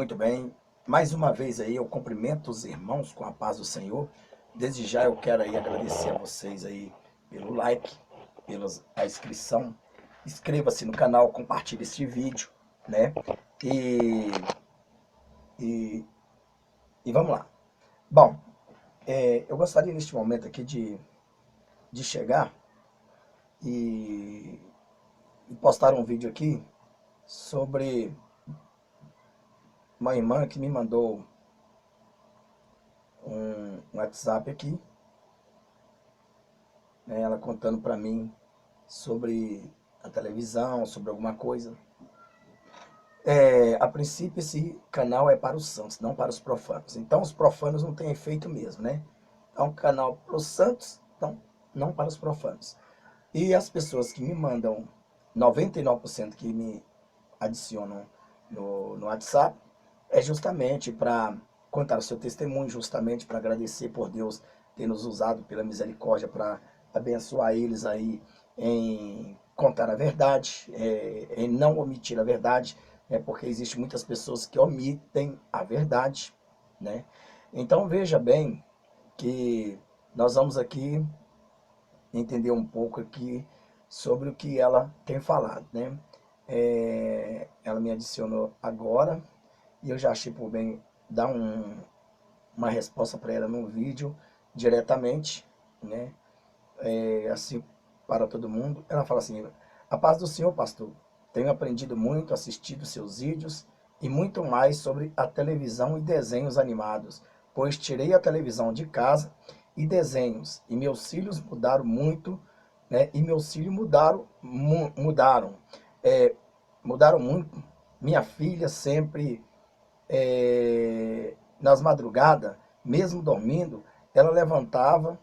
Muito bem, mais uma vez aí eu cumprimento os irmãos com a paz do Senhor. Desde já eu quero aí agradecer a vocês aí pelo like, pela inscrição. Inscreva-se no canal, compartilhe este vídeo, né? E, e, e vamos lá. Bom, eu gostaria neste momento aqui de chegar e postar um vídeo aqui sobre uma irmã que me mandou um WhatsApp aqui, né, ela contando para mim sobre a televisão, sobre alguma coisa. A princípio esse canal é para os santos, não para os profanos. Então os profanos não têm efeito mesmo, né? Então o canal para os santos, então não para os profanos. E as pessoas que me mandam, 99% que me adicionam no WhatsApp, é justamente para contar o seu testemunho, justamente para agradecer por Deus ter nos usado pela misericórdia para abençoar eles aí em contar a verdade, em não omitir a verdade, porque existem muitas pessoas que omitem a verdade, né? Então veja bem que nós vamos aqui entender um pouco aqui sobre o que ela tem falado, né? Ela me adicionou agora e eu já achei por bem dar uma resposta para ela no vídeo diretamente, né? Assim para todo mundo. Ela fala assim: a paz do Senhor, pastor. Tenho aprendido muito, assistido seus vídeos e muito mais sobre a televisão e desenhos animados, pois tirei a televisão de casa e desenhos, e meus filhos mudaram muito, né? E meus filhos mudaram muito. Minha filha sempre, nas madrugadas, mesmo dormindo, ela levantava.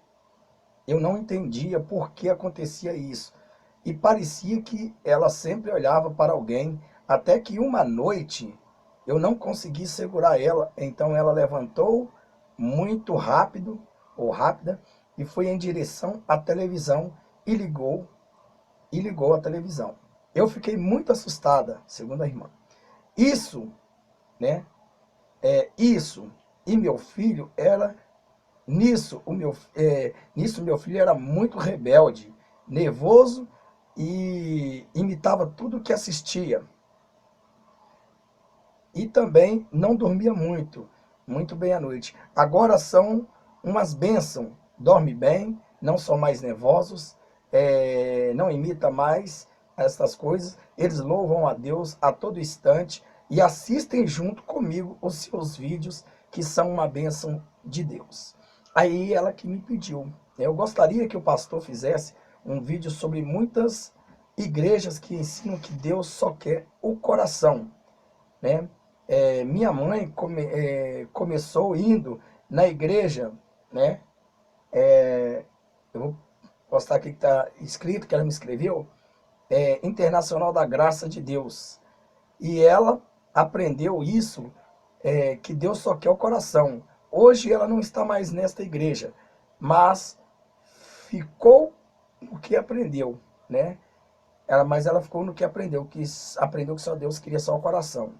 Eu não entendia por que acontecia isso. E parecia que ela sempre olhava para alguém, até que uma noite eu não consegui segurar ela. Então ela levantou muito rápido, ou rápida, e foi em direção à televisão e ligou a televisão. Eu fiquei muito assustada, segundo a irmã. Isso, né? Isso. E meu filho era Nisso meu filho era muito rebelde, nervoso e imitava tudo que assistia. E também não dormia muito bem à noite. Agora são umas bênçãos, dorme bem, não são mais nervosos, não imita mais essas coisas. Eles louvam a Deus a todo instante e assistem junto comigo os seus vídeos, que são uma bênção de Deus. Aí ela que me pediu. Eu gostaria que o pastor fizesse um vídeo sobre muitas igrejas que ensinam que Deus só quer o coração, né? Minha mãe começou indo na igreja, né? Eu vou postar aqui que está escrito, que ela me escreveu, Internacional da Graça de Deus. E ela aprendeu isso, que Deus só quer o coração. Hoje ela não está mais nesta igreja, mas ficou no que aprendeu, né? Mas ela ficou no que aprendeu, aprendeu que só Deus queria só o coração.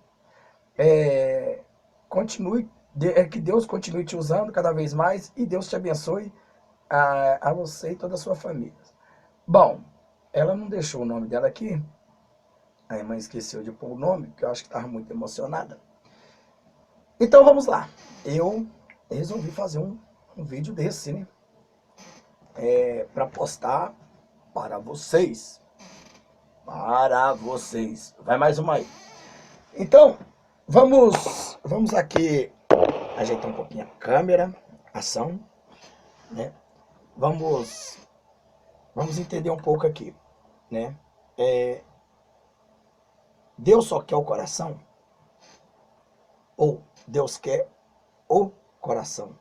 Que Deus continue te usando cada vez mais e Deus te abençoe a você e toda a sua família. Bom, ela não deixou o nome dela aqui, a irmã esqueceu de pôr o nome, porque eu acho que estava muito emocionada. Então vamos lá, eu resolvi fazer um vídeo desse, né? Para postar para vocês. Para vocês. Vai mais uma aí. Então, vamos aqui ajeitar um pouquinho a câmera, ação, né? Vamos entender um pouco aqui, né? Deus só quer o coração? Ou Deus quer o coração?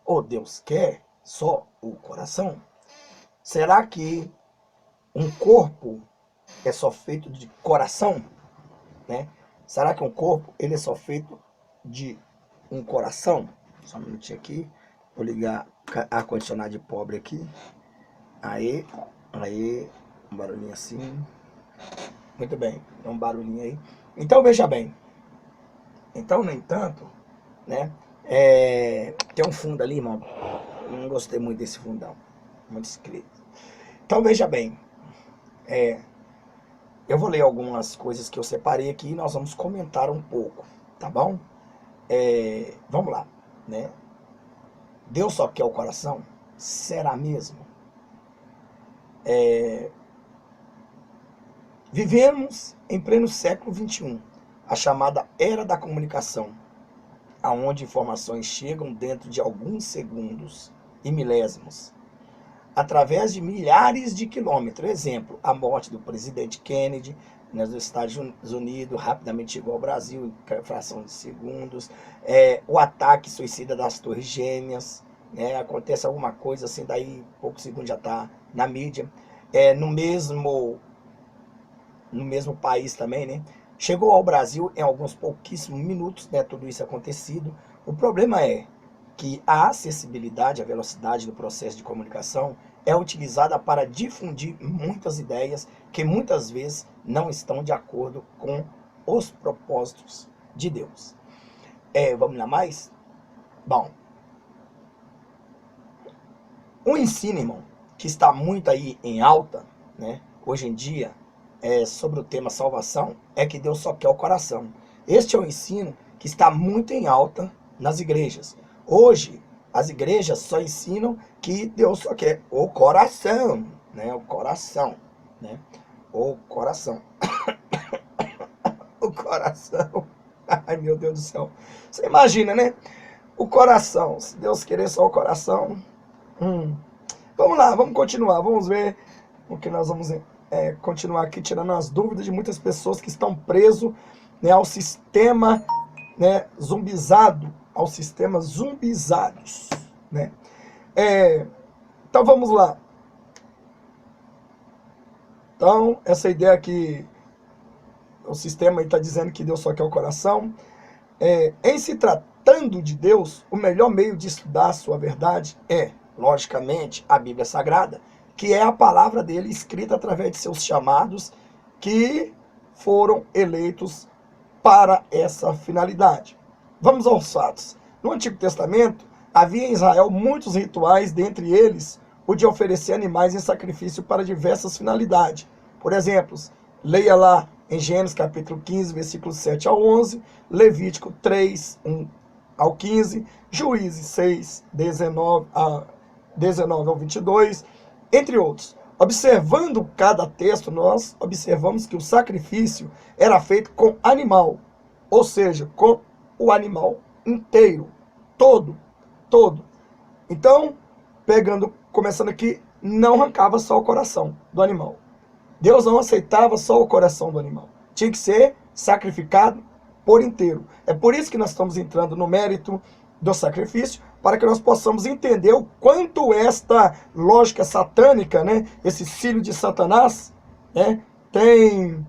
Ou Deus quer só o coração? Será que um corpo é só feito de coração, né? Será que um corpo ele é só feito de um coração? Só um minutinho aqui, vou ligar ar-condicionado de pobre aqui. Aí, um barulhinho assim. Muito bem, tem um barulhinho aí. Então veja bem, Então, no entanto, né, tem um fundo ali, irmão, não gostei muito desse fundão, muito escrito. Então, veja bem, eu vou ler algumas coisas que eu separei aqui e nós vamos comentar um pouco, tá bom? Vamos lá, né? Deus só quer o coração? Será mesmo? Vivemos em pleno século XXI, a chamada Era da Comunicação, aonde informações chegam dentro de alguns segundos e milésimos, através de milhares de quilômetros. Exemplo, a morte do presidente Kennedy, né, dos Estados Unidos, rapidamente chegou ao Brasil em fração de segundos. O ataque suicida das Torres Gêmeas, né, acontece alguma coisa assim, daí poucos segundos já está na mídia. No mesmo país também, né? Chegou ao Brasil em alguns pouquíssimos minutos, né? Tudo isso acontecido. O problema é que a acessibilidade, a velocidade do processo de comunicação é utilizada para difundir muitas ideias que muitas vezes não estão de acordo com os propósitos de Deus. Vamos lá mais? Bom, o ensino, irmão, que está muito aí em alta, né? Hoje em dia, sobre o tema salvação, é que Deus só quer o coração. Este é o ensino que está muito em alta nas igrejas. Hoje, as igrejas só ensinam que Deus só quer o coração, né? O coração, né? O coração. O coração. Ai, meu Deus do céu. Você imagina, né? O coração. Se Deus querer só o coração. Vamos lá, vamos continuar. Vamos ver o que nós vamos continuar aqui tirando as dúvidas de muitas pessoas que estão presos, né, ao sistema, né, zumbizado, aos sistemas zumbizados, né? Então vamos lá. Então, essa ideia que o sistema está dizendo que Deus só quer o coração. Em se tratando de Deus, o melhor meio de estudar a sua verdade é, logicamente, a Bíblia Sagrada, que é a palavra dele escrita através de seus chamados que foram eleitos para essa finalidade. Vamos aos fatos. No Antigo Testamento, havia em Israel muitos rituais, dentre eles o de oferecer animais em sacrifício para diversas finalidades. Por exemplo, leia lá em Gênesis capítulo 15, versículos 7 ao 11, Levítico 3, 1 ao 15, Juízes 6, 19 ao 22, entre outros. Observando cada texto, nós observamos que o sacrifício era feito com animal, ou seja, com o animal inteiro, todo. Então, começando aqui, não arrancava só o coração do animal. Deus não aceitava só o coração do animal. Tinha que ser sacrificado por inteiro. É por isso que nós estamos entrando no mérito do sacrifício, para que nós possamos entender o quanto esta lógica satânica, né, esse filho de Satanás, né, tem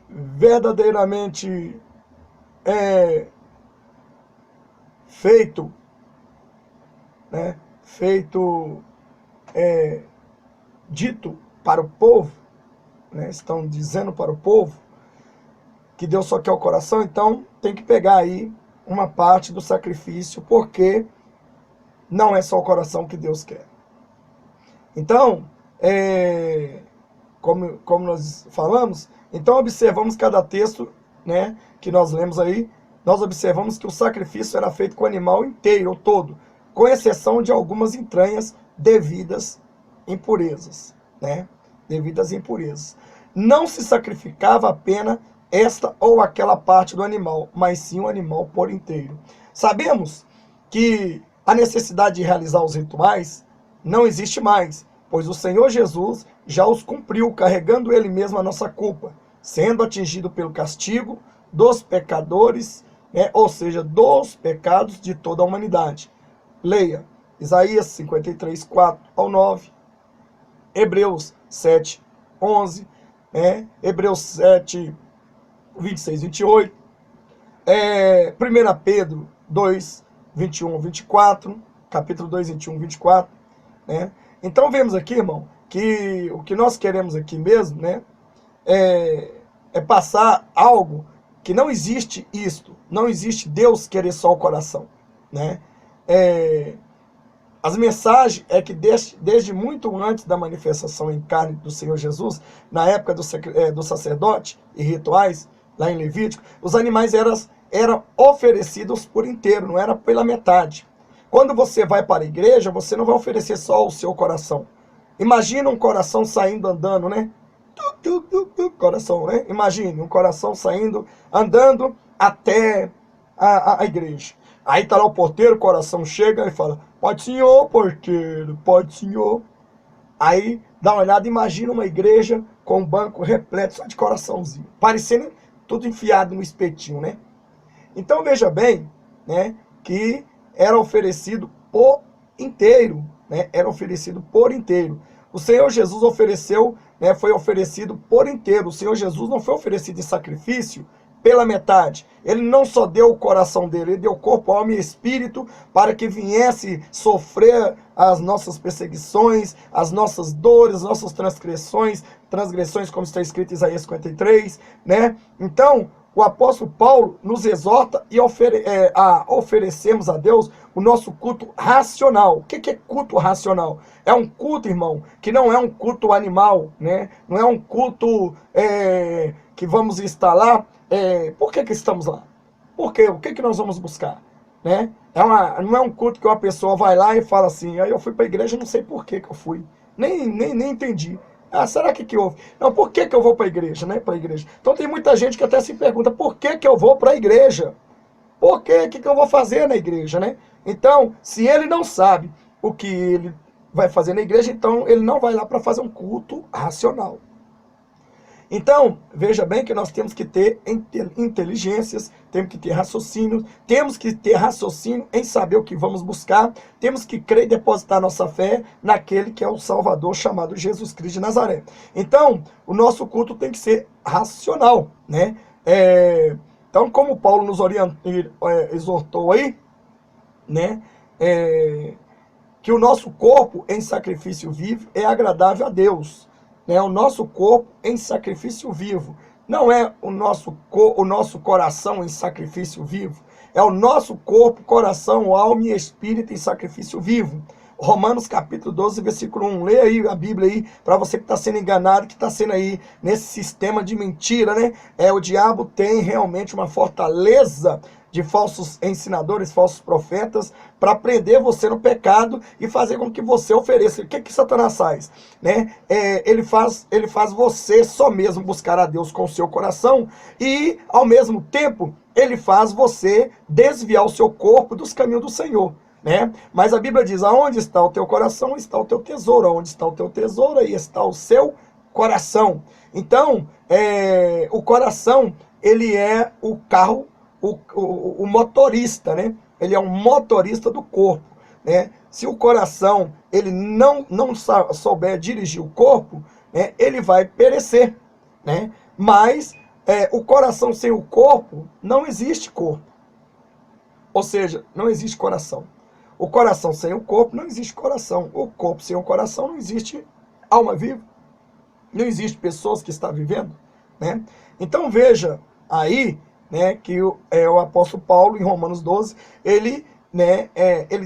verdadeiramente dito para o povo, né, estão dizendo para o povo que Deus só quer o coração. Então tem que pegar aí uma parte do sacrifício, porque não é só o coração que Deus quer. Então, como nós falamos, então observamos cada texto, né, que nós lemos aí, nós observamos que o sacrifício era feito com o animal inteiro, ou todo, com exceção de algumas entranhas devidas impurezas, né? Devidas impurezas. Não se sacrificava apenas esta ou aquela parte do animal, mas sim o animal por inteiro. Sabemos que a necessidade de realizar os rituais não existe mais, pois o Senhor Jesus já os cumpriu, carregando ele mesmo a nossa culpa, sendo atingido pelo castigo dos pecadores, né, ou seja, dos pecados de toda a humanidade. Leia Isaías 53, 4 ao 9, Hebreus 7, 11, Hebreus 7, 26, 28, 1 Pedro 2, 21, 24, capítulo 2, 21, 24, né? Então vemos aqui, irmão, que o que nós queremos aqui mesmo, né, é passar algo que não existe isto, não existe Deus querer só o coração, né? As mensagens é que desde muito antes da manifestação em carne do Senhor Jesus, na época do sacerdote e rituais, lá em Levítico, os animais eram oferecidos por inteiro, não era pela metade. Quando você vai para a igreja, você não vai oferecer só o seu coração. Imagina um coração saindo andando, né? Coração, né? Imagine um coração saindo, andando até a igreja. Aí tá lá o porteiro, o coração chega e fala, pode senhor, porteiro, pode senhor. Aí dá uma olhada, imagina uma igreja com um banco repleto só de coraçãozinho, parecendo tudo enfiado no espetinho, né? Então veja bem, né, que era oferecido por inteiro, né? Era oferecido por inteiro. O Senhor Jesus ofereceu, né, foi oferecido por inteiro. O Senhor Jesus não foi oferecido em sacrifício pela metade. Ele não só deu o coração dele, ele deu corpo, alma e espírito para que viesse sofrer as nossas perseguições, as nossas dores, as nossas transgressões, como está escrito em Isaías 53, né? Então, o apóstolo Paulo nos exorta a oferecermos a Deus o nosso culto racional. O que é culto racional? É um culto, irmão, que não é um culto animal, né? Não é um culto que vamos instalar. Por que estamos lá? Por quê? O que nós vamos buscar? Né? Não é um culto que uma pessoa vai lá e fala assim, aí eu fui para a igreja, não sei por que eu fui. Nem entendi. Ah, será que houve? Não, por que eu vou para a igreja, né? Para a igreja. Então tem muita gente que até se pergunta, por que eu vou para a igreja? Por quê? O que eu vou fazer na igreja, né? Então, se ele não sabe o que ele vai fazer na igreja, então ele não vai lá para fazer um culto racional. Então, veja bem que nós temos que ter inteligências, temos que ter raciocínio em saber o que vamos buscar, temos que crer e depositar nossa fé naquele que é o Salvador chamado Jesus Cristo de Nazaré. Então, o nosso culto tem que ser racional, né? Então, como Paulo nos exortou aí, né? Que o nosso corpo em sacrifício vivo é agradável a Deus. Né? O nosso corpo em sacrifício vivo. Não é o nosso coração em sacrifício vivo. É o nosso corpo, coração, alma e espírito em sacrifício vivo. Romanos capítulo 12, versículo 1. Lê aí a Bíblia aí, para você que está sendo enganado, que está sendo aí nesse sistema de mentira, né? O diabo tem realmente uma fortaleza de falsos ensinadores, falsos profetas, para prender você no pecado e fazer com que você ofereça. O que Satanás faz? Né? Ele faz você só mesmo buscar a Deus com o seu coração e, ao mesmo tempo, ele faz você desviar o seu corpo dos caminhos do Senhor. Né? Mas a Bíblia diz, aonde está o teu coração, está o teu tesouro. Aonde está o teu tesouro, aí está o seu coração. Então, o coração, ele é o carro, o motorista, né? Ele é um motorista do corpo, né? Se o coração ele não souber dirigir o corpo, né, ele vai perecer, né? Mas o coração sem o corpo, não existe corpo. Ou seja, não existe coração. O coração sem o corpo, não existe coração. O corpo sem o coração, não existe alma viva. Não existe pessoas que estão vivendo, né? Então veja aí, né, que o apóstolo Paulo, em Romanos 12, ele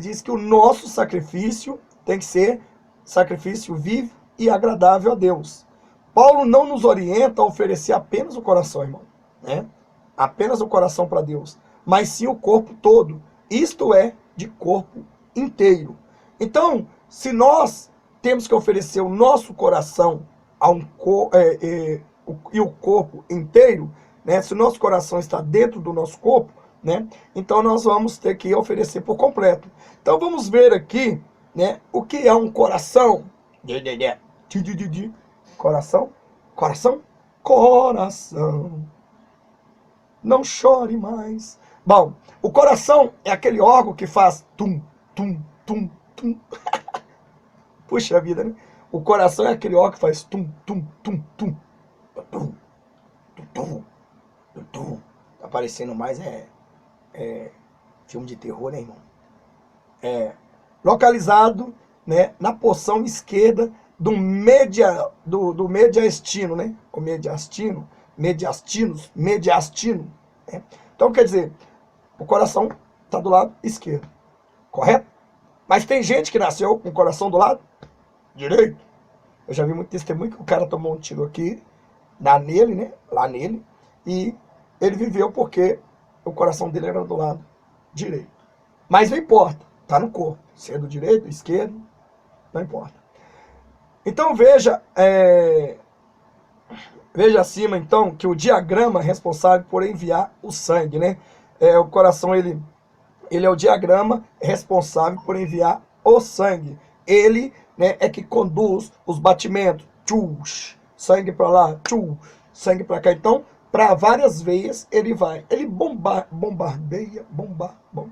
diz que o nosso sacrifício tem que ser sacrifício vivo e agradável a Deus. Paulo não nos orienta a oferecer apenas o coração, irmão, né? Apenas o coração para Deus, mas sim o corpo todo, isto é, de corpo inteiro. Então, se nós temos que oferecer o nosso coração e o corpo inteiro, né? Se o nosso coração está dentro do nosso corpo, né? Então nós vamos ter que oferecer por completo. Então vamos ver aqui, né? O que é um coração? Coração? Coração. Não chore mais. Bom, o coração é aquele órgão que faz tum, tum, tum, tum. Puxa vida, né? O coração é aquele órgão que faz tum, tum, tum, tum. Tum, tum, tum, tum. Tá parecendo mais filme de terror, né, irmão? Localizado, né, na porção esquerda do mediastino, né? O mediastino, mediastino, né? Então, quer dizer, o coração está do lado esquerdo, correto? Mas tem gente que nasceu com o coração do lado direito. Eu já vi muito testemunho que o cara tomou um tiro aqui, nele, né? Lá nele. E ele viveu porque o coração dele era do lado direito. Mas não importa, tá no corpo. Se é do direito, do esquerdo, não importa. Então veja acima então que o diagrama é responsável por enviar o sangue, né? O coração ele é o diagrama responsável por enviar o sangue. Ele, né, é que conduz os batimentos. Sangue para lá, sangue para cá. Então, para várias veias ele vai. Ele bombardeia, bombardeando,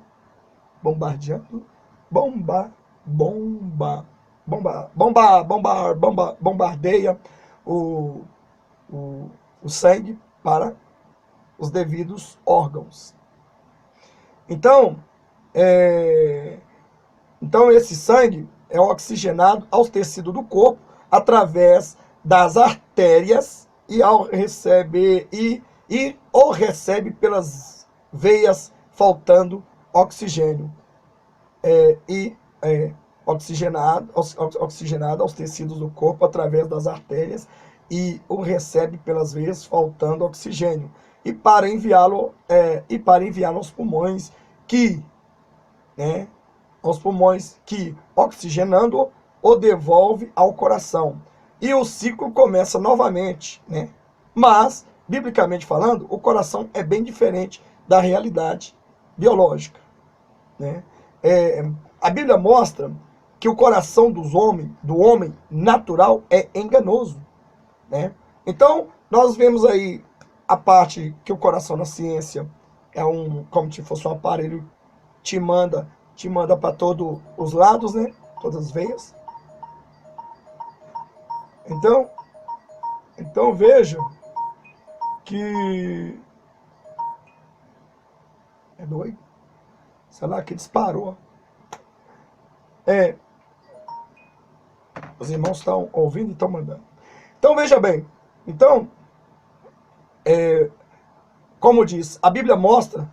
bombardeia o sangue para os devidos órgãos. Então, esse sangue é oxigenado aos tecidos do corpo através das artérias e recebe pelas veias, faltando oxigênio. Oxigenado aos tecidos do corpo através das artérias e o recebe pelas veias, faltando oxigênio. E para enviá-lo aos pulmões que, né, oxigenando o devolve ao coração. E o ciclo começa novamente, né? Mas, biblicamente falando, o coração é bem diferente da realidade biológica, né? A Bíblia mostra que o coração do homem natural é enganoso, né? Então, nós vemos aí a parte que o coração na ciência é como se fosse um aparelho, te manda para todos os lados, né? Todas as veias. Então veja que é doido. Sei lá, que disparou. Os irmãos estão ouvindo e estão mandando. Então veja bem. Então, como diz, a Bíblia mostra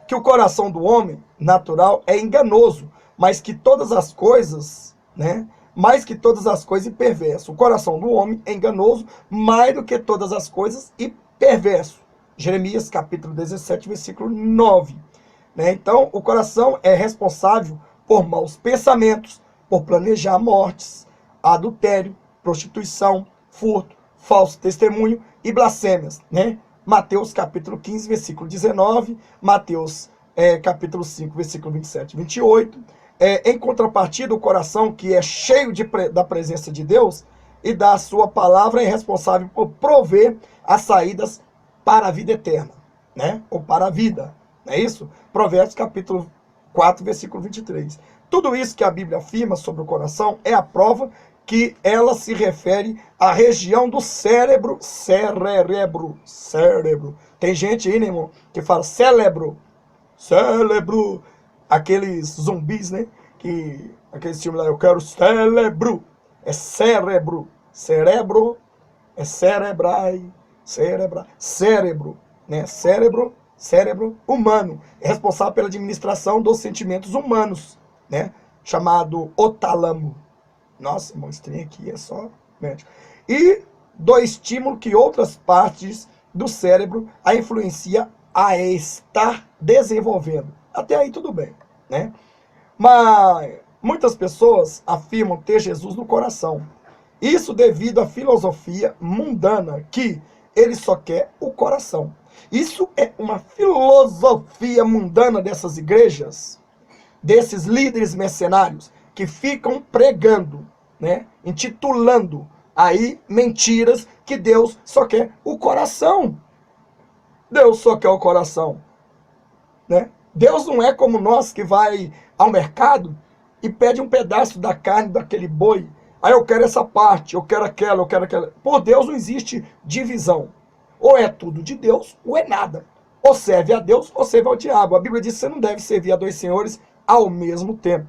que o coração do homem natural é enganoso, mais que todas as coisas, né? Mais que todas as coisas e perverso. O coração do homem é enganoso mais do que todas as coisas e perverso. Jeremias capítulo 17, versículo 9. Né? Então, o coração é responsável por maus pensamentos, por planejar mortes, adultério, prostituição, furto, falso testemunho e blasfêmias, né? Mateus capítulo 15, versículo 19, Mateus capítulo 5, versículo 27 e 28. Em contrapartida, o coração, que é cheio da presença de Deus e da sua palavra, é responsável por prover as saídas para a vida eterna, né? Ou para a vida, não é isso? Provérbios capítulo 4, versículo 23. Tudo isso que a Bíblia afirma sobre o coração é a prova que ela se refere à região do cérebro. Tem gente aí, né, irmão, que fala cérebro. Aqueles zumbis, né? Aqueles filmes lá, eu quero cérebro. É cérebro. Cerebro é cérebro, né? Cérebro humano. É responsável pela administração dos sentimentos humanos, né? Chamado o tálamo. Nossa, irmão, esse trem aqui é só médico. E do estímulo que outras partes do cérebro a influencia a estar desenvolvendo. Até aí tudo bem, né? Mas muitas pessoas afirmam ter Jesus no coração. Isso devido à filosofia mundana, que ele só quer o coração. Isso é uma filosofia mundana dessas igrejas, desses líderes mercenários, que ficam pregando, né, intitulando aí mentiras, que Deus só quer o coração. Deus só quer o coração, né? Deus não é como nós, que vai ao mercado e pede um pedaço da carne daquele boi. Aí eu quero essa parte, eu quero aquela. Por Deus não existe divisão. Ou é tudo de Deus, ou é nada. Ou serve a Deus, ou serve ao diabo. A Bíblia diz que você não deve servir a dois senhores ao mesmo tempo.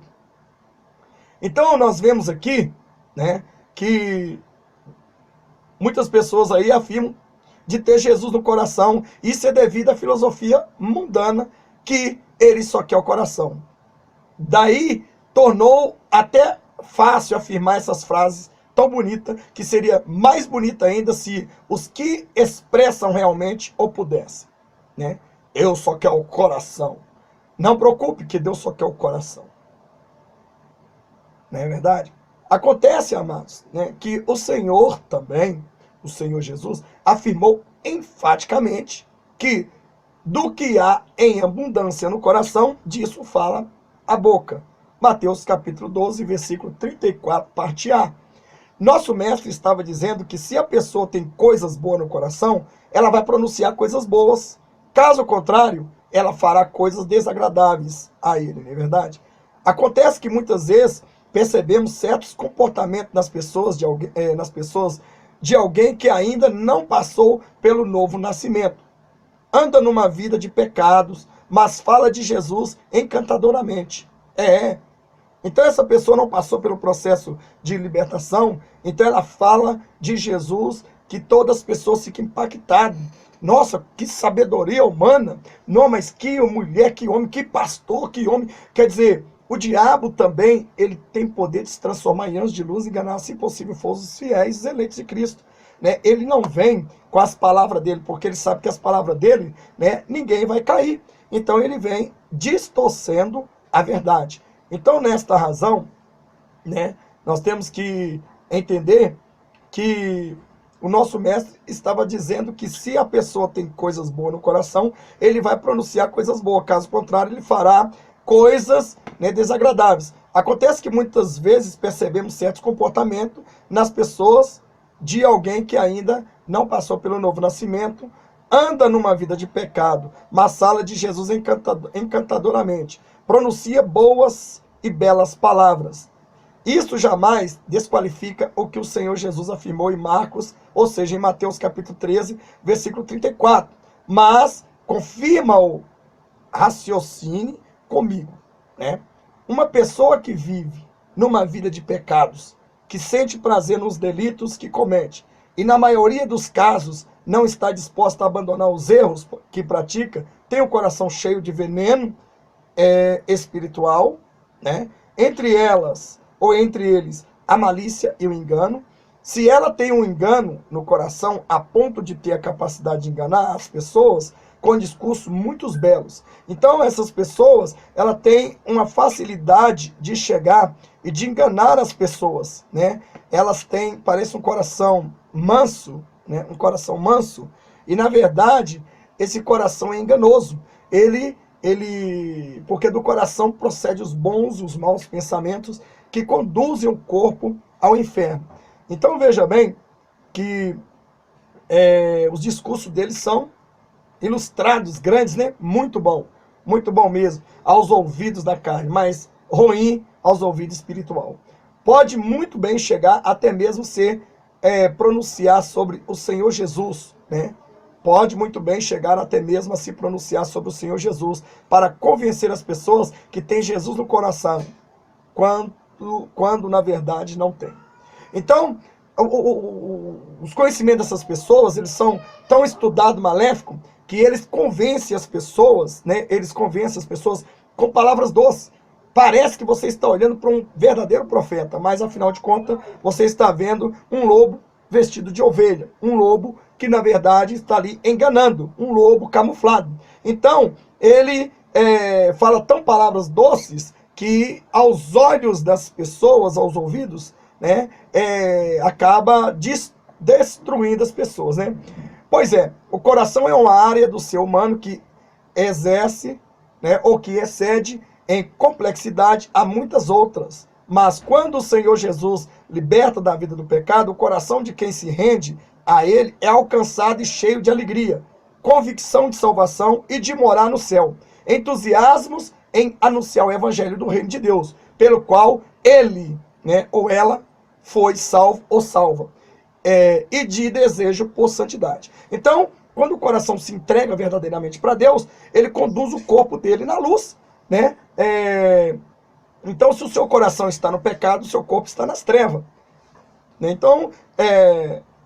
Então nós vemos aqui, né, que muitas pessoas aí afirmam de ter Jesus no coração. Isso é devido à filosofia mundana, que ele só quer o coração. Daí tornou até fácil afirmar essas frases tão bonitas, que seria mais bonita ainda se os que expressam realmente o pudessem, né? Eu só quero o coração. Não preocupe que Deus só quer o coração. Não é verdade? Acontece, amados, né, que o Senhor também, o Senhor Jesus, afirmou enfaticamente que do que há em abundância no coração, disso fala a boca. Mateus capítulo 12, versículo 34, parte A. Nosso mestre estava dizendo que se a pessoa tem coisas boas no coração, ela vai pronunciar coisas boas. Caso contrário, ela fará coisas desagradáveis a ele, não é verdade? Acontece que muitas vezes percebemos certos comportamentos nas pessoas de alguém que ainda não passou pelo novo nascimento. Anda numa vida de pecados, mas fala de Jesus encantadoramente. Então essa pessoa não passou pelo processo de libertação, então ela fala de Jesus que todas as pessoas ficam impactadas. Nossa, que sabedoria humana! Não, mas que mulher, que homem, que pastor, que homem. Quer dizer, o diabo também, ele tem poder de se transformar em anjos de luz e enganar, se possível, for os fiéis, os eleitos de Cristo. Né? Ele não vem com as palavras dele, porque ele sabe que as palavras dele, né, ninguém vai cair. Então ele vem distorcendo a verdade. Então, nesta razão, né, nós temos que entender que o nosso mestre estava dizendo que se a pessoa tem coisas boas no coração, ele vai pronunciar coisas boas. Caso contrário, ele fará coisas, né, desagradáveis. Acontece que muitas vezes percebemos certos comportamentos nas pessoas de alguém que ainda não passou pelo novo nascimento, anda numa vida de pecado, mas fala de Jesus encantadoramente, pronuncia boas e belas palavras. Isso jamais desqualifica o que o Senhor Jesus afirmou em Marcos, ou seja, em Mateus capítulo 13, versículo 34. Mas confirma o raciocínio comigo, né? Uma pessoa que vive numa vida de pecados, que sente prazer nos delitos que comete, e na maioria dos casos não está disposta a abandonar os erros que pratica, tem o coração cheio de veneno espiritual, né? Entre eles, a malícia e o engano. Se ela tem um engano no coração a ponto de ter a capacidade de enganar as pessoas com discursos muito belos. Então, essas pessoas, ela tem uma facilidade de chegar e de enganar as pessoas, né? Elas têm, parece um coração manso, né? Um coração manso, e na verdade, esse coração é enganoso. Porque do coração procede os bons e os maus pensamentos que conduzem o corpo ao inferno. Então veja bem que os discursos deles são ilustrados, grandes, né? Muito bom mesmo, aos ouvidos da carne, mas ruim aos ouvidos espiritual. Pode muito bem chegar até mesmo pronunciar sobre o Senhor Jesus, né? Pode muito bem chegar até mesmo a se pronunciar sobre o Senhor Jesus, para convencer as pessoas que tem Jesus no coração, quando na verdade não tem. Então, os conhecimentos dessas pessoas, eles são tão estudados, maléficos, que eles convencem as pessoas, né? Eles convencem as pessoas com palavras doces. Parece que você está olhando para um verdadeiro profeta, mas afinal de contas, você está vendo um lobo vestido de ovelha, um lobo que na verdade está ali enganando, um lobo camuflado. Então, ele fala tão palavras doces que aos olhos das pessoas, aos ouvidos, né, acaba destruindo as pessoas, né? Pois o coração é uma área do ser humano que exerce, né, ou que excede em complexidade a muitas outras. Mas quando o Senhor Jesus liberta da vida do pecado, o coração de quem se rende a ele é alcançado e cheio de alegria, convicção de salvação e de morar no céu, entusiasmos em anunciar o evangelho do reino de Deus, pelo qual ele, né, ou ela foi salvo ou salva, e de desejo por santidade. Então, quando o coração se entrega verdadeiramente para Deus, ele conduz o corpo dele na luz, né? Então, se o seu coração está no pecado, o seu corpo está nas trevas. Né? Então,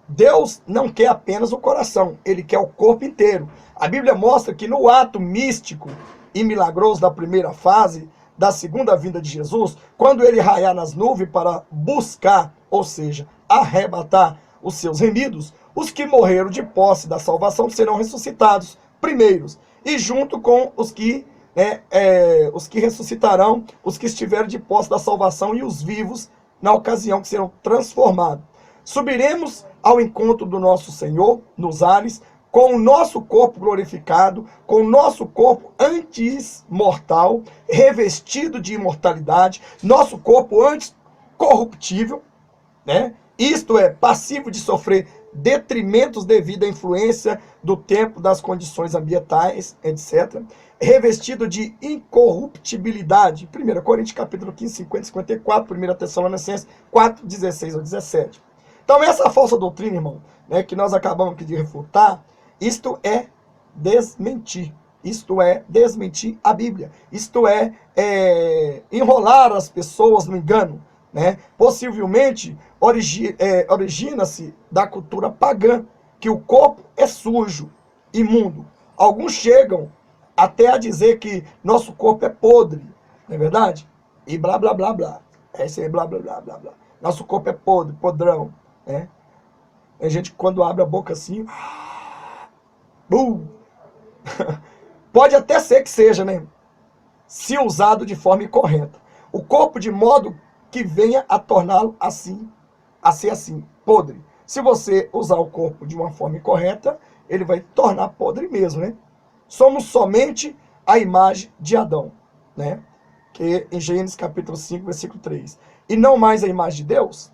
Deus não quer apenas o coração, ele quer o corpo inteiro. A Bíblia mostra que no ato místico e milagroso da primeira fase, da segunda vinda de Jesus, quando ele raiar nas nuvens para buscar, ou seja, arrebatar os seus remidos, os que morreram de posse da salvação serão ressuscitados primeiros, e junto com os que ressuscitarão, os que estiverem de posse da salvação e os vivos na ocasião que serão transformados. Subiremos ao encontro do nosso Senhor nos ares, com o nosso corpo glorificado, com o nosso corpo antes mortal, revestido de imortalidade, nosso corpo antes corruptível, né? Isto é, passivo de sofrer detrimentos devido à influência do tempo, das condições ambientais, etc. Revestido de incorruptibilidade. 1 Coríntios capítulo 15, 50 e 54, 1 Tessalonicenses 4, 16 ao 17. Então essa falsa doutrina, irmão, né, que nós acabamos aqui de refutar, isto é desmentir. Isto é desmentir a Bíblia. Isto é enrolar as pessoas no engano. Né? Possivelmente origina-se da cultura pagã, que o corpo é sujo, imundo. Alguns chegam até a dizer que nosso corpo é podre, não é verdade? E blá, blá, blá, blá. É isso aí, blá, blá, blá, blá, blá. Nosso corpo é podre, podrão. Né? Tem gente que quando abre a boca assim... Pode até ser que seja, né? Se usado de forma incorreta. O corpo de modo que venha a torná-lo assim, a ser assim, podre. Se você usar o corpo de uma forma incorreta, ele vai tornar podre mesmo, né? Somos somente a imagem de Adão, né? Que em Gênesis capítulo 5, versículo 3. E não mais a imagem de Deus,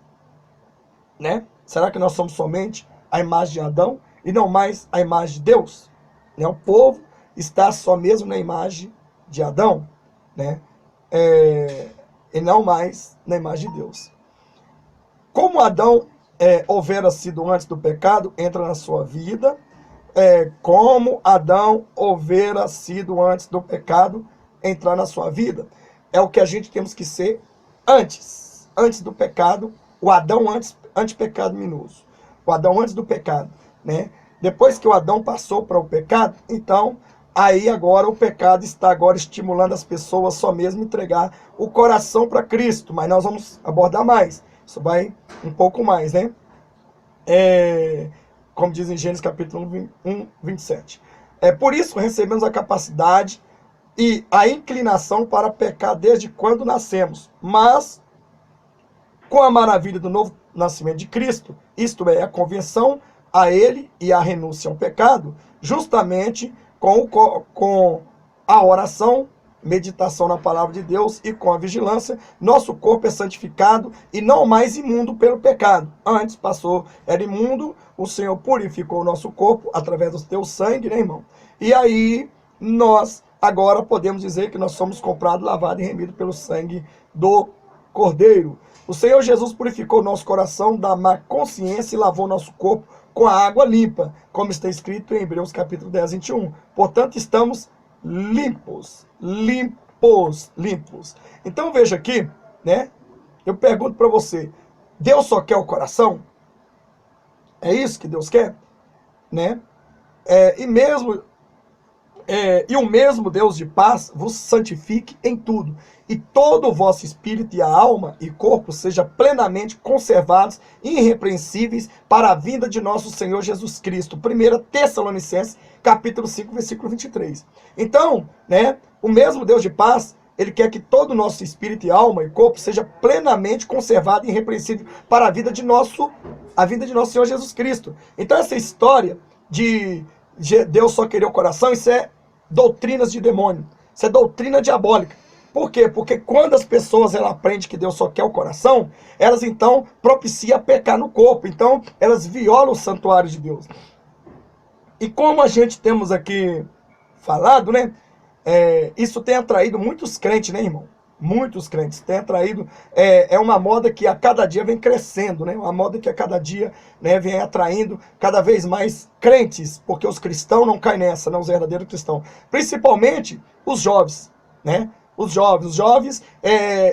né? Será que nós somos somente a imagem de Adão e não mais a imagem de Deus? Né? O povo está só mesmo na imagem de Adão, né? E não mais na imagem de Deus. Como Adão houvera sido antes do pecado, entra na sua vida. Como Adão houvera sido antes do pecado, entrar na sua vida. É o que a gente temos que ser antes do pecado, o Adão antes pecaminoso. O Adão antes do pecado, né? Depois que o Adão passou para o pecado, então, aí agora o pecado está agora estimulando as pessoas só mesmo entregar o coração para Cristo. Mas nós vamos abordar mais. Isso vai um pouco mais, né? Como diz em Gênesis capítulo 1, 27. Por isso recebemos a capacidade e a inclinação para pecar desde quando nascemos. Mas, com a maravilha do novo nascimento de Cristo, isto é, a conversão a Ele e a renúncia ao pecado, justamente com a oração, meditação na palavra de Deus e com a vigilância, nosso corpo é santificado e não mais imundo pelo pecado. Antes era imundo, o Senhor purificou o nosso corpo através do teu sangue, né, irmão? E aí nós agora podemos dizer que nós somos comprados, lavados e remidos pelo sangue do Cordeiro. O Senhor Jesus purificou o nosso coração da má consciência e lavou nosso corpo com a água limpa, como está escrito em Hebreus capítulo 10, 21. Portanto, estamos limpos. Então veja aqui, né? Eu pergunto para você, Deus só quer o coração? É isso que Deus quer? Né? E o mesmo Deus de paz vos santifique em tudo, e todo o vosso espírito e a alma e corpo seja plenamente conservados, irrepreensíveis, para a vinda de nosso Senhor Jesus Cristo. 1 Tessalonicenses, capítulo 5, versículo 23. Então, né, o mesmo Deus de paz, ele quer que todo o nosso espírito e alma e corpo seja plenamente conservado e irrepreensível para a vinda de nosso Senhor Jesus Cristo. Então essa história de Deus só querer o coração, isso é doutrinas de demônio, isso é doutrina diabólica. Por quê? Porque quando as pessoas aprendem que Deus só quer o coração, elas então propiciam pecar no corpo, então elas violam o santuário de Deus. E como a gente temos aqui falado, né, isso tem atraído muitos crentes, né, irmão? Muitos crentes têm atraído, é uma moda que a cada dia vem crescendo, né? Uma moda que a cada dia, né, vem atraindo cada vez mais crentes, porque os cristãos não caem nessa, não os verdadeiros cristãos. Principalmente os jovens, né? Os jovens,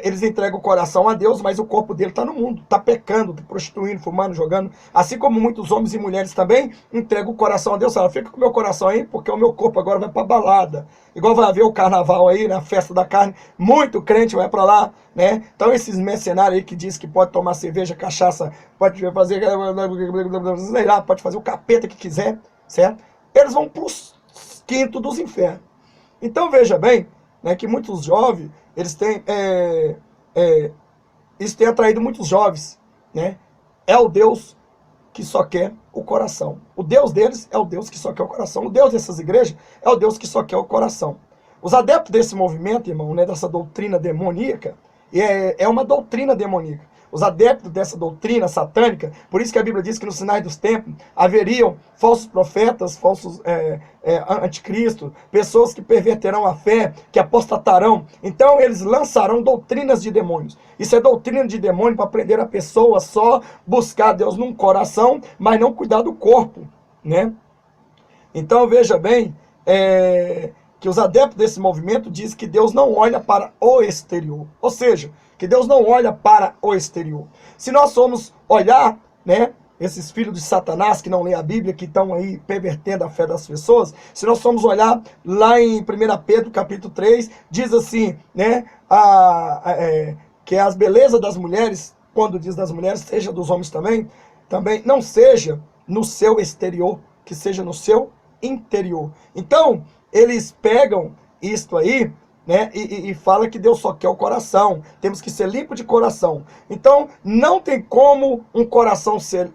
eles entregam o coração a Deus, mas o corpo dele está no mundo, está pecando, tá prostituindo, fumando, jogando. Assim como muitos homens e mulheres também entregam o coração a Deus. Fala, fica com o meu coração aí, porque o meu corpo agora vai para balada. Igual vai haver o carnaval aí, na festa da carne, muito crente vai para lá, né? Então esses mercenários aí que diz que pode tomar cerveja, cachaça, pode fazer, sei lá, pode fazer o capeta que quiser, certo? Eles vão para os quintos dos infernos. Então veja bem, né, que muitos jovens, eles têm, isso tem atraído muitos jovens, né? É o Deus que só quer o coração. O Deus deles é o Deus que só quer o coração. O Deus dessas igrejas é o Deus que só quer o coração. Os adeptos desse movimento, irmão, né, dessa doutrina demoníaca, é uma doutrina demoníaca. Os adeptos dessa doutrina satânica, por isso que a Bíblia diz que nos sinais dos tempos haveriam falsos profetas, falsos anticristos, pessoas que perverterão a fé, que apostatarão. Então eles lançarão doutrinas de demônios. Isso é doutrina de demônio para prender a pessoa só buscar Deus num coração, mas não cuidar do corpo, né? Então veja bem, que os adeptos desse movimento dizem que Deus não olha para o exterior. Ou seja, que Deus não olha para o exterior. Se nós formos olhar, né, esses filhos de Satanás que não lêem a Bíblia, que estão aí pervertendo a fé das pessoas, se nós formos olhar lá em 1 Pedro capítulo 3, diz assim, né, que as belezas das mulheres, quando diz das mulheres, seja dos homens também, não seja no seu exterior, que seja no seu interior. Então, eles pegam isto aí, né, e fala que Deus só quer o coração, temos que ser limpo de coração. Então, não tem como um coração ser,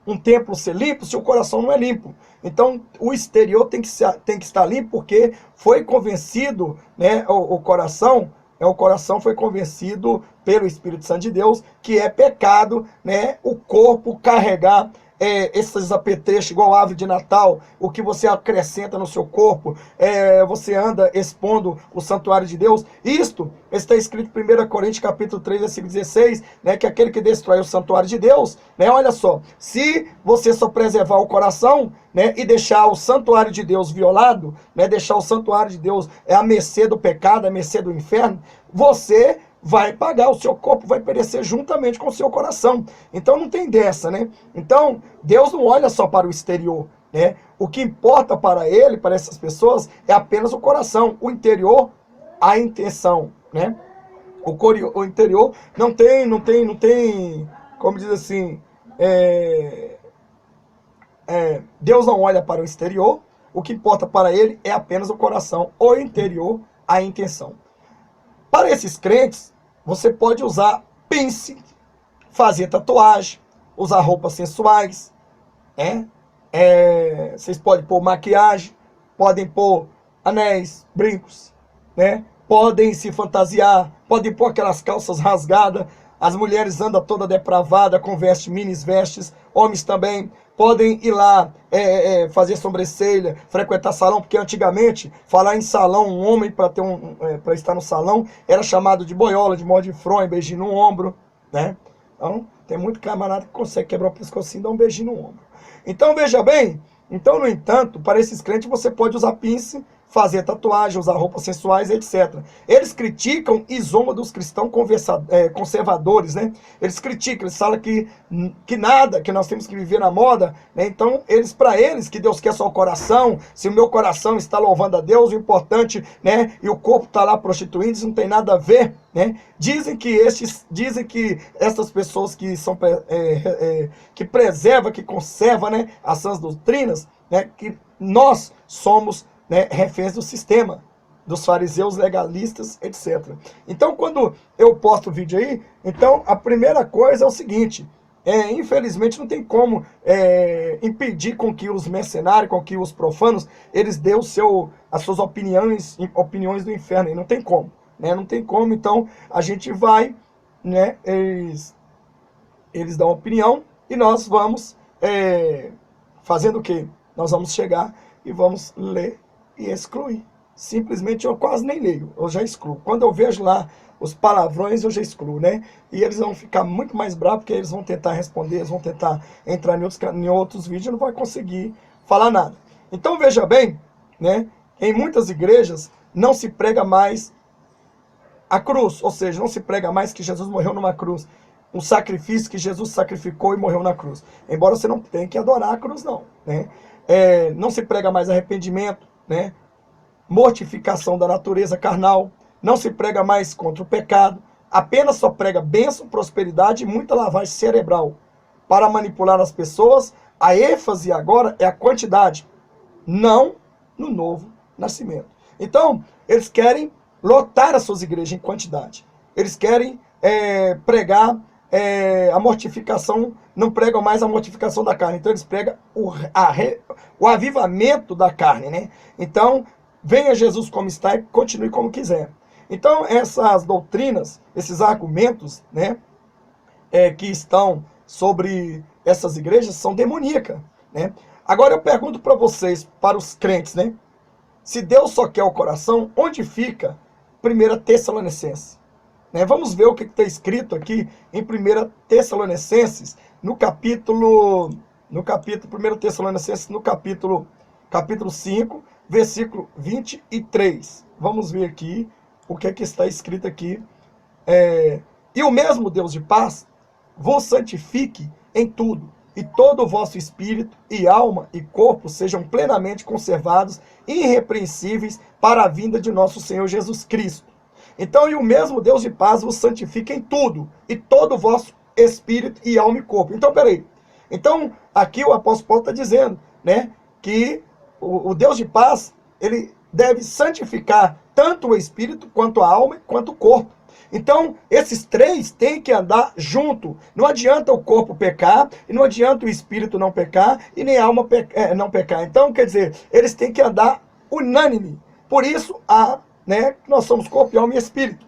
um templo ser limpo se o coração não é limpo. Então, o exterior tem que estar limpo, porque foi convencido, né, o coração foi convencido pelo Espírito Santo de Deus, que é pecado, né, o corpo carregar esses apetrechos igual ave de Natal, o que você acrescenta no seu corpo, você anda expondo o santuário de Deus. Isto está escrito em 1 Coríntios capítulo 3, versículo 16, né, que aquele que destrói o santuário de Deus, né, olha só, se você só preservar o coração, né, e deixar o santuário de Deus violado, né, deixar o santuário de Deus à mercê do pecado, à mercê do inferno, você vai pagar, o seu corpo vai perecer juntamente com o seu coração. Então não tem dessa, né? Então Deus não olha só para o exterior, né? O que importa para ele, para essas pessoas, é apenas o coração, o interior, a intenção, né? O interior não tem, como diz assim, Deus não olha para o exterior, o que importa para ele é apenas o coração, o interior, a intenção. Para esses crentes, você pode usar piercing, fazer tatuagem, usar roupas sensuais, né? Vocês podem pôr maquiagem, podem pôr anéis, brincos, né? Podem se fantasiar, podem pôr aquelas calças rasgadas, as mulheres andam toda depravada, com minis vestes, homens também podem ir lá fazer sobrancelha, frequentar salão, porque antigamente, falar em salão, um homem para estar no salão, era chamado de boiola, de morde de fronha, beijinho no ombro, né? Então, tem muito camarada que consegue quebrar o pescocinho e dar um beijinho no ombro. Então, veja bem, então, no entanto, para esses crentes você pode usar piercing, fazer tatuagem, usar roupas sensuais, etc. Eles criticam e zombam dos cristãos conservadores, né? Eles criticam, eles falam que nada, que nós temos que viver na moda, né? Então, para eles, que Deus quer só o coração, se o meu coração está louvando a Deus, o importante, né? E o corpo está lá prostituindo, isso não tem nada a ver, né? Dizem que essas pessoas que são que preservam, que conservam, né, as sãs doutrinas, né, que nós somos, né, reféns do sistema, dos fariseus legalistas, etc. Então, quando eu posto o vídeo aí, então a primeira coisa é o seguinte: infelizmente não tem como impedir com que os mercenários, com que os profanos, eles dêem as suas opiniões do inferno, e não tem como, né? Não tem como. Então a gente vai, né, eles dão opinião e nós vamos fazendo o quê? Nós vamos chegar e vamos ler e excluir. Simplesmente eu quase nem leio, eu já excluo. Quando eu vejo lá os palavrões, eu já excluo, né? E eles vão ficar muito mais bravos, porque eles vão tentar responder, eles vão tentar entrar em outros vídeos e não vai conseguir falar nada. Então veja bem, né? Em muitas igrejas não se prega mais a cruz, ou seja, não se prega mais que Jesus morreu numa cruz, um sacrifício que Jesus sacrificou e morreu na cruz. Embora você não tenha que adorar a cruz, não, né? Não se prega mais arrependimento, né? Mortificação da natureza carnal, não se prega mais contra o pecado, apenas só prega bênção, prosperidade e muita lavagem cerebral para manipular as pessoas. A ênfase agora é a quantidade, não no novo nascimento. Então, eles querem lotar as suas igrejas em quantidade. Eles querem pregar a mortificação, não pregam mais a mortificação da carne. Então, eles pregam o avivamento da carne, né? Então, venha Jesus como está e continue como quiser. Então, essas doutrinas, esses argumentos, né, que estão sobre essas igrejas são demoníacas, né? Agora eu pergunto para vocês, para os crentes, né? Se Deus só quer o coração, onde fica 1 Tessalonicenses? Né? Vamos ver o que está escrito aqui em 1 Tessalonicenses, no capítulo 1 Tessalonicenses, no capítulo 5, versículo 23. Vamos ver aqui o que está escrito aqui. E o mesmo Deus de paz vos santifique em tudo, e todo o vosso espírito, e alma, e corpo sejam plenamente conservados, irrepreensíveis, para a vinda de nosso Senhor Jesus Cristo. Então, e o mesmo Deus de paz vos santifique em tudo, e todo o vosso espírito, e alma, e corpo. Então, peraí. Então, aqui o apóstolo Paulo está dizendo, né, que o Deus de paz, ele deve santificar tanto o espírito, quanto a alma, quanto o corpo. Então, esses três têm que andar junto. Não adianta o corpo pecar, e não adianta o espírito não pecar, e nem a alma não pecar. Então, quer dizer, eles têm que andar unânime. Por isso, nós somos corpo, alma e espírito.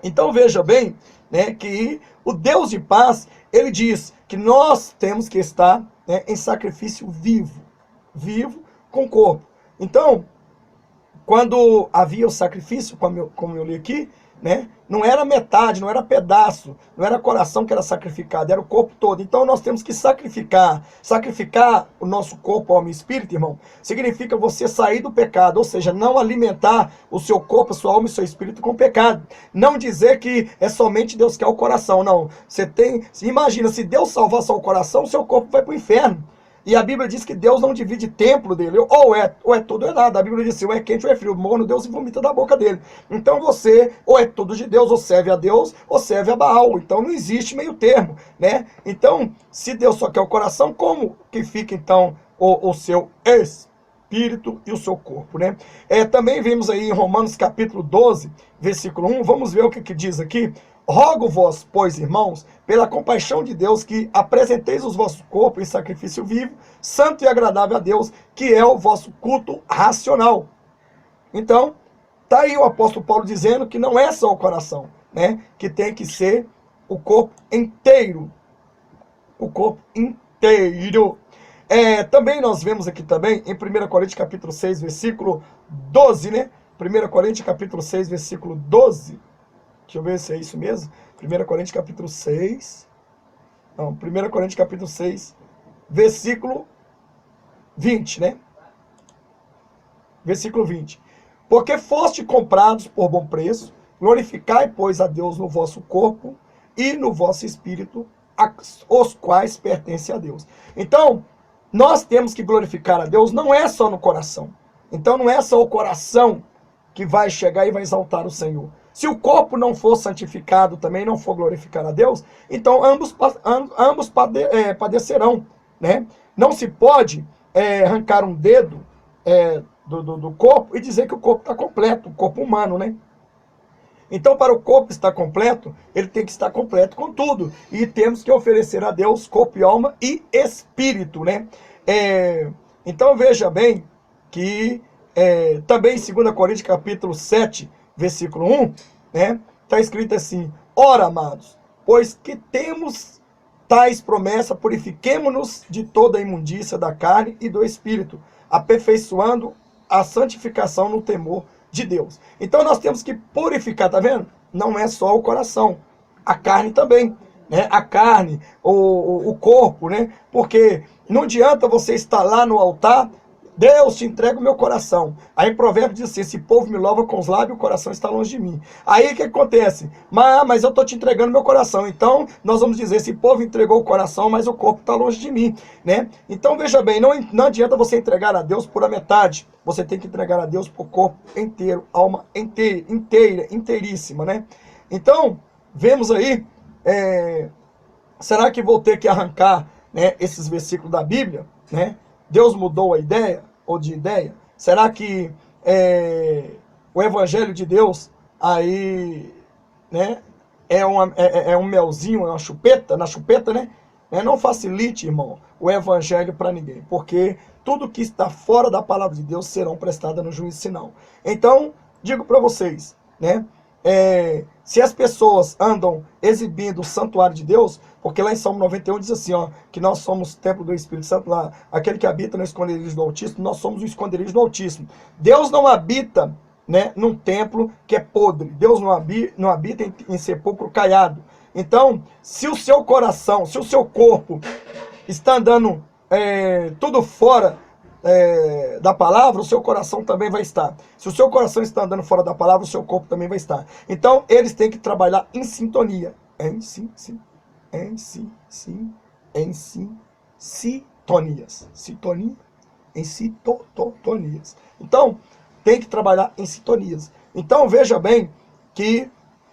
Então, veja bem, né, que o Deus de paz, ele diz que nós temos que estar, né, em sacrifício vivo com o corpo. Então, quando havia o sacrifício, como eu li aqui, né, não era metade, não era pedaço, não era coração que era sacrificado, era o corpo todo. Então nós temos que sacrificar o nosso corpo, alma e espírito, irmão, significa você sair do pecado, ou seja, não alimentar o seu corpo, a sua alma e o seu espírito com pecado. Não dizer que é somente Deus que quer o coração, não. Imagina, se Deus salvar só o coração, o seu corpo vai para o inferno. E a Bíblia diz que Deus não divide templo dele, ou é tudo ou é nada. A Bíblia diz assim, ou é quente ou é frio, morno Deus e vomita da boca dele. Então você, ou é tudo de Deus, ou serve a Deus, ou serve a Baal. Então não existe meio termo, né? Então, se Deus só quer o coração, como que fica então o seu espírito e o seu corpo, né? Também vemos aí em Romanos capítulo 12, versículo 1, vamos ver o que diz aqui. Rogo-vos, pois, irmãos, pela compaixão de Deus, que apresenteis os vossos corpos em sacrifício vivo, santo e agradável a Deus, que é o vosso culto racional. Então, tá aí o apóstolo Paulo dizendo que não é só o coração, né? Que tem que ser o corpo inteiro. O corpo inteiro. Também nós vemos aqui também, em 1 Coríntios capítulo 6, versículo 12, né? 1 Coríntios capítulo 6, versículo 12. Deixa eu ver se é isso mesmo. 1 Coríntios capítulo 6. Não, 1 Coríntios capítulo 6, versículo 20, né? Versículo 20. Porque foste comprados por bom preço, glorificai, pois, a Deus no vosso corpo e no vosso espírito, os quais pertencem a Deus. Então, nós temos que glorificar a Deus, não é só no coração. Então, não é só o coração que vai chegar e vai exaltar o Senhor. Se o corpo não for santificado também, não for glorificar a Deus, então ambos padecerão, né? Não se pode arrancar um dedo do corpo e dizer que o corpo está completo, o corpo humano, né? Então, para o corpo estar completo, ele tem que estar completo com tudo. E temos que oferecer a Deus corpo e alma e espírito, né? Então, veja bem que também em 2 Coríntios capítulo 7, versículo 1, né? Está escrito assim, ora, amados, pois que temos tais promessas, purifiquemo-nos de toda a imundícia da carne e do espírito, aperfeiçoando a santificação no temor de Deus. Então nós temos que purificar, tá vendo? Não é só o coração, a carne também, né? A carne, o corpo, né? Porque não adianta você estar lá no altar Deus, te entrega o meu coração. Aí em Provérbios diz assim, esse povo me louva com os lábios, o coração está longe de mim. Aí o que acontece? Mas eu estou te entregando meu coração. Então nós vamos dizer, esse povo entregou o coração, mas o corpo está longe de mim, né? Então veja bem, não adianta você entregar a Deus por a metade. Você tem que entregar a Deus por corpo inteiro, alma inteira, inteiríssima, né? Então, vemos aí, será que vou ter que arrancar, né, esses versículos da Bíblia, né? Deus mudou a ideia, ou de ideia? Será que o Evangelho de Deus aí, né, é um melzinho, é uma chupeta, na chupeta, né? Não facilite, irmão, o Evangelho para ninguém, porque tudo que está fora da palavra de Deus serão prestadas no juízo final. Então, digo para vocês, né? Se as pessoas andam exibindo o santuário de Deus, porque lá em Salmo 91 diz assim, ó, que nós somos o templo do Espírito Santo, lá, aquele que habita no esconderijo do Altíssimo, nós somos o esconderijo do Altíssimo. Deus não habita, né, num templo que é podre. Deus não habita em sepulcro caiado. Então, se o seu coração, se o seu corpo está andando tudo fora da palavra, o seu coração também vai estar. Se o seu coração está andando fora da palavra, o seu corpo também vai estar. Então, eles têm que trabalhar em sintonia. Sintonias. Sintonia em sintonias. Então, tem que trabalhar em sintonias. Então, veja bem que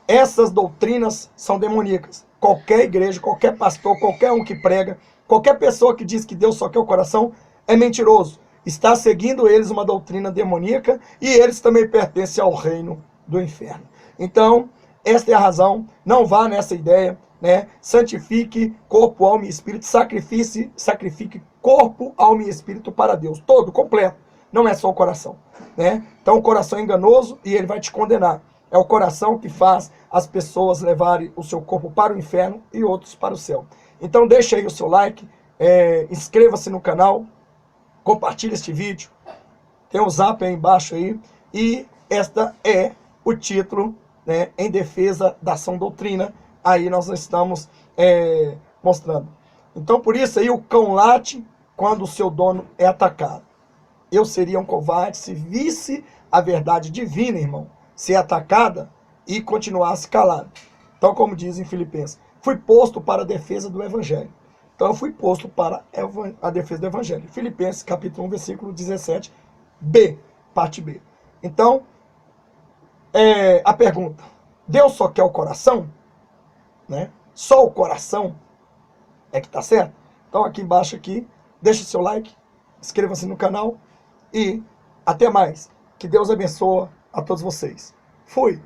essas doutrinas são demoníacas. Qualquer igreja, qualquer pastor, qualquer um que prega, qualquer pessoa que diz que Deus só quer o coração, é mentiroso. Está seguindo eles uma doutrina demoníaca e eles também pertencem ao reino do inferno. Então, esta é a razão. Não vá nessa ideia, né? Santifique corpo, alma e espírito. Sacrifique corpo, alma e espírito para Deus. Todo, completo. Não é só o coração, né? Então, o coração é enganoso e ele vai te condenar. É o coração que faz as pessoas levarem o seu corpo para o inferno e outros para o céu. Então, deixa aí o seu like, inscreva-se no canal, compartilhe este vídeo, tem um zap aí embaixo aí, e esta é o título, né, em defesa da sã doutrina, aí nós estamos mostrando. Então por isso aí o cão late quando o seu dono é atacado. Eu seria um covarde se visse a verdade divina, irmão, ser atacada e continuasse calado. Então, como diz em Filipenses, fui posto para a defesa do Evangelho. Então eu fui posto para a defesa do Evangelho. Filipenses capítulo 1, versículo 17b, parte B. Então, a pergunta, Deus só quer o coração? Né? Só o coração é que está certo? Então aqui embaixo, deixe seu like, inscreva-se no canal e até mais. Que Deus abençoe a todos vocês. Fui!